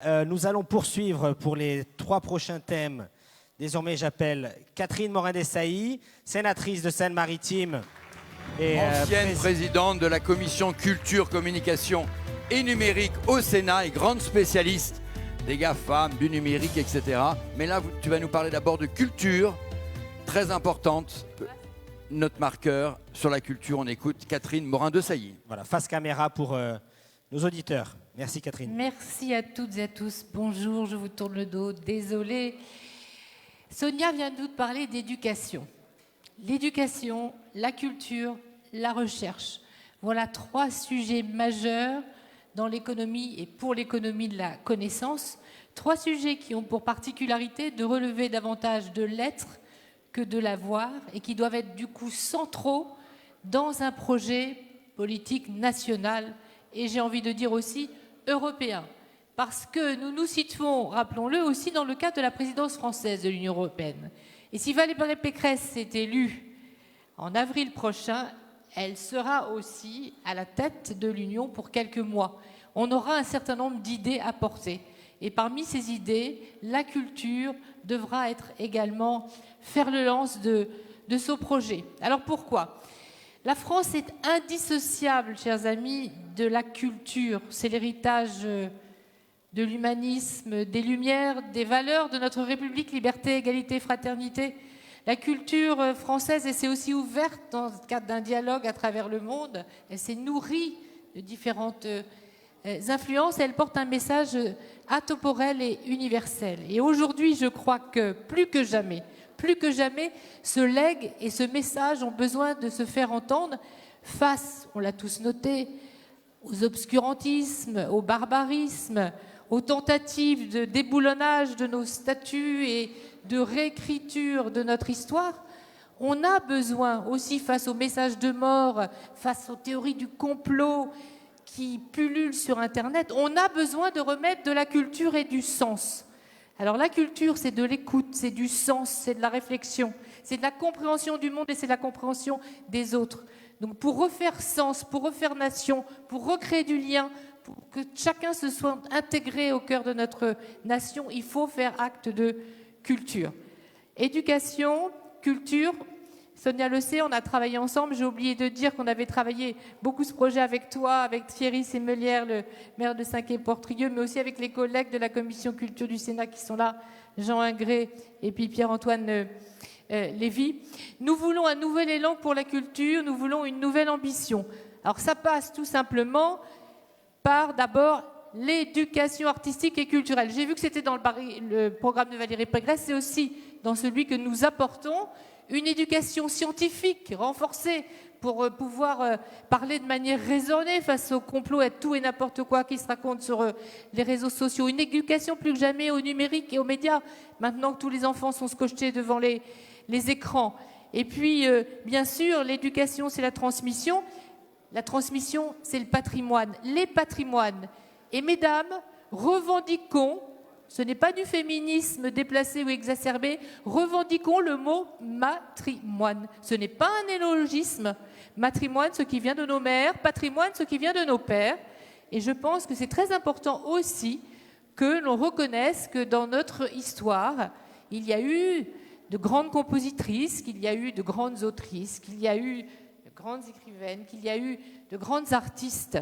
Nous allons poursuivre pour les 3 prochains thèmes. Désormais, j'appelle Catherine Morin-Desailly, sénatrice de Seine-Maritime. Et ancienne présidente de la commission culture, communication et numérique au Sénat et grande spécialiste des GAFAM, du numérique, etc. Mais là, tu vas nous parler d'abord de culture, très importante. Notre marqueur sur la culture, on écoute Catherine Morin-Desailly. Voilà, face caméra pour nos auditeurs. Merci Catherine. Merci à toutes et à tous. Bonjour, je vous tourne le dos, désolée. Sonia vient de nous parler d'éducation. L'éducation, la culture, la recherche. Voilà 3 sujets majeurs dans l'économie et pour l'économie de la connaissance. 3 sujets qui ont pour particularité de relever davantage de l'être que de l'avoir et qui doivent être du coup centraux dans un projet politique national et j'ai envie de dire aussi européen. Parce que nous nous situons, rappelons-le, aussi dans le cadre de la présidence française de l'Union européenne. Et si Valérie Pécresse est élue en avril prochain, elle sera aussi à la tête de l'Union pour quelques mois. On aura un certain nombre d'idées à porter. Et parmi ces idées, la culture devra être également faire le lance de ce projet. Alors pourquoi ? La France est indissociable, chers amis, de la culture. C'est l'héritage de l'humanisme, des Lumières, des valeurs de notre République, liberté, égalité, fraternité. La culture française, elle s'est aussi ouverte dans le cadre d'un dialogue à travers le monde. Elle s'est nourrie de différentes influences. Elle porte un message atemporel et universel. Et aujourd'hui, je crois que plus que jamais, ce legs et ce message ont besoin de se faire entendre face, on l'a tous noté, aux obscurantismes, au barbarisme, aux tentatives de déboulonnage de nos statuts et de réécriture de notre histoire. On a besoin aussi, face aux messages de mort, face aux théories du complot qui pullulent sur Internet, on a besoin de remettre de la culture et du sens. Alors la culture, c'est de l'écoute, c'est du sens, c'est de la réflexion, c'est de la compréhension du monde et c'est de la compréhension des autres. Donc pour refaire sens, pour refaire nation, pour recréer du lien, pour que chacun se soit intégré au cœur de notre nation, il faut faire acte de culture. Éducation, culture, Sonia le sait, on a travaillé ensemble. J'ai oublié de dire qu'on avait travaillé beaucoup ce projet avec toi, avec Thierry Sémelière, le maire de Saint-Quay-Portrieux, mais aussi avec les collègues de la commission culture du Sénat qui sont là, Jean Ingré et puis Pierre-Antoine Lévy. Nous voulons un nouvel élan pour la culture, nous voulons une nouvelle ambition. Alors ça passe tout simplement par d'abord l'éducation artistique et culturelle. J'ai vu que c'était dans le programme de Valérie Pécresse, c'est aussi dans celui que nous apportons. Une éducation scientifique renforcée pour pouvoir parler de manière raisonnée face au complot et tout et n'importe quoi qui se raconte sur les réseaux sociaux. Une éducation plus que jamais au numérique et aux médias, maintenant que tous les enfants sont scotchés devant les écrans. Et puis, bien sûr, l'éducation, c'est la transmission. La transmission, c'est le patrimoine. Les patrimoines. Et mesdames, revendiquons, ce n'est pas du féminisme déplacé ou exacerbé, revendiquons le mot matrimoine. Ce n'est pas un élogisme. Matrimoine, ce qui vient de nos mères, patrimoine, ce qui vient de nos pères. Et je pense que c'est très important aussi que l'on reconnaisse que dans notre histoire, il y a eu de grandes compositrices, qu'il y a eu de grandes autrices, qu'il y a eu de grandes écrivaines, qu'il y a eu de grandes artistes.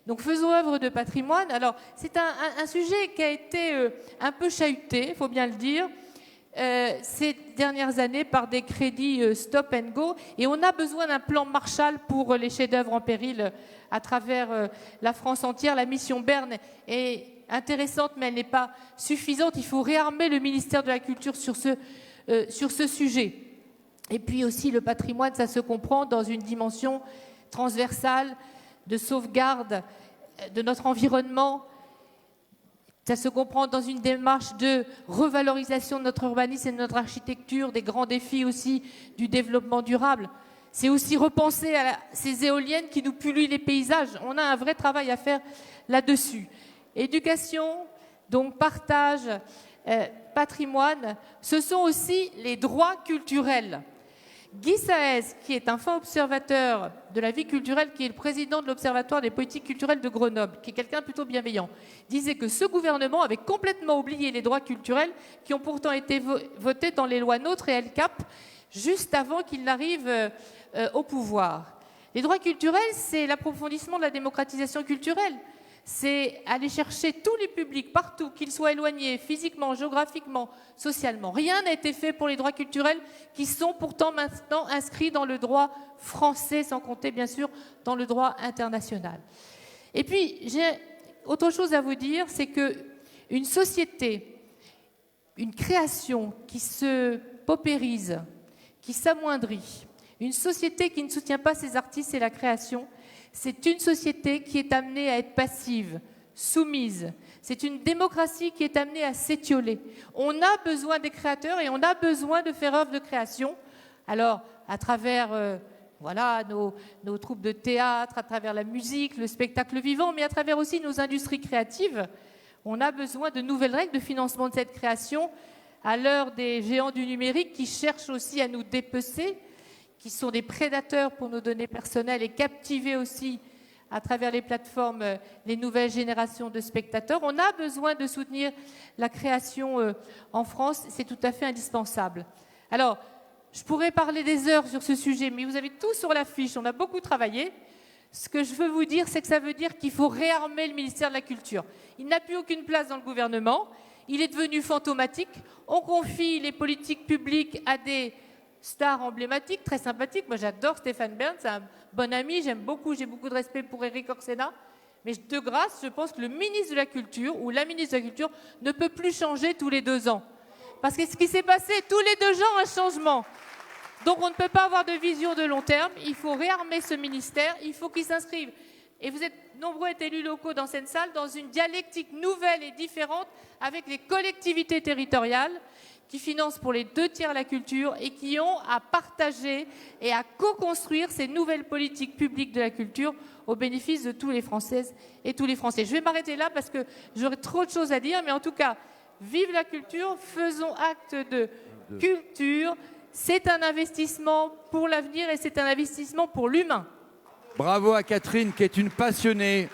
Donc faisons œuvre de patrimoine. Alors c'est un sujet qui a été un peu chahuté, il faut bien le dire, ces dernières années par des crédits stop and go. Et on a besoin d'un plan Marshall pour les chefs-d'œuvre en péril à travers la France entière. La mission Berne est intéressante, mais elle n'est pas suffisante. Il faut réarmer le ministère de la Culture sur ce sujet. Et puis aussi le patrimoine, ça se comprend dans une dimension transversale de sauvegarde de notre environnement. Ça se comprend dans une démarche de revalorisation de notre urbanisme et de notre architecture, des grands défis aussi du développement durable. C'est aussi repenser à ces éoliennes qui nous polluent les paysages. On a un vrai travail à faire là-dessus. Éducation, donc partage, patrimoine, ce sont aussi les droits culturels. Guy Saez, qui est un fin observateur de la vie culturelle, qui est le président de l'Observatoire des politiques culturelles de Grenoble, qui est quelqu'un plutôt bienveillant, disait que ce gouvernement avait complètement oublié les droits culturels qui ont pourtant été votés dans les lois NOTRe et LCAP juste avant qu'il n'arrive au pouvoir. Les droits culturels, c'est l'approfondissement de la démocratisation culturelle. C'est aller chercher tous les publics partout, qu'ils soient éloignés physiquement, géographiquement, socialement. Rien n'a été fait pour les droits culturels qui sont pourtant maintenant inscrits dans le droit français, sans compter bien sûr dans le droit international. Et puis, j'ai autre chose à vous dire, c'est qu'une société, une création qui se paupérise, qui s'amoindrit, une société qui ne soutient pas ses artistes et la création, c'est une société qui est amenée à être passive, soumise. C'est une démocratie qui est amenée à s'étioler. On a besoin des créateurs et on a besoin de faire œuvre de création. Alors, à travers voilà, nos troupes de théâtre, à travers la musique, le spectacle vivant, mais à travers aussi nos industries créatives, on a besoin de nouvelles règles de financement de cette création à l'heure des géants du numérique qui cherchent aussi à nous dépecer, qui sont des prédateurs pour nos données personnelles et captiver aussi à travers les plateformes les nouvelles générations de spectateurs. On a besoin de soutenir la création en France, c'est tout à fait indispensable. Alors, je pourrais parler des heures sur ce sujet, mais vous avez tout sur l'affiche, on a beaucoup travaillé. Ce que je veux vous dire, c'est que ça veut dire qu'il faut réarmer le ministère de la Culture. Il n'a plus aucune place dans le gouvernement, il est devenu fantomatique. On confie les politiques publiques à des stars emblématiques, très sympathiques. Moi, j'adore Stéphane Bern, c'est un bon ami, j'ai beaucoup de respect pour Éric Orsena. Mais de grâce, je pense que le ministre de la Culture ou la ministre de la Culture ne peut plus changer tous les 2 ans. Parce que ce qui s'est passé, tous les 2 ans, un changement. Donc, on ne peut pas avoir de vision de long terme. Il faut réarmer ce ministère, il faut qu'il s'inscrive. Et vous êtes nombreux à être élus locaux dans cette salle, dans une dialectique nouvelle et différente avec les collectivités territoriales qui financent pour les 2/3 la culture et qui ont à partager et à co-construire ces nouvelles politiques publiques de la culture au bénéfice de tous les Françaises et tous les Français. Je vais m'arrêter là parce que j'aurais trop de choses à dire, mais en tout cas, vive la culture, faisons acte de culture. C'est un investissement pour l'avenir et c'est un investissement pour l'humain. Bravo à Catherine qui est une passionnée.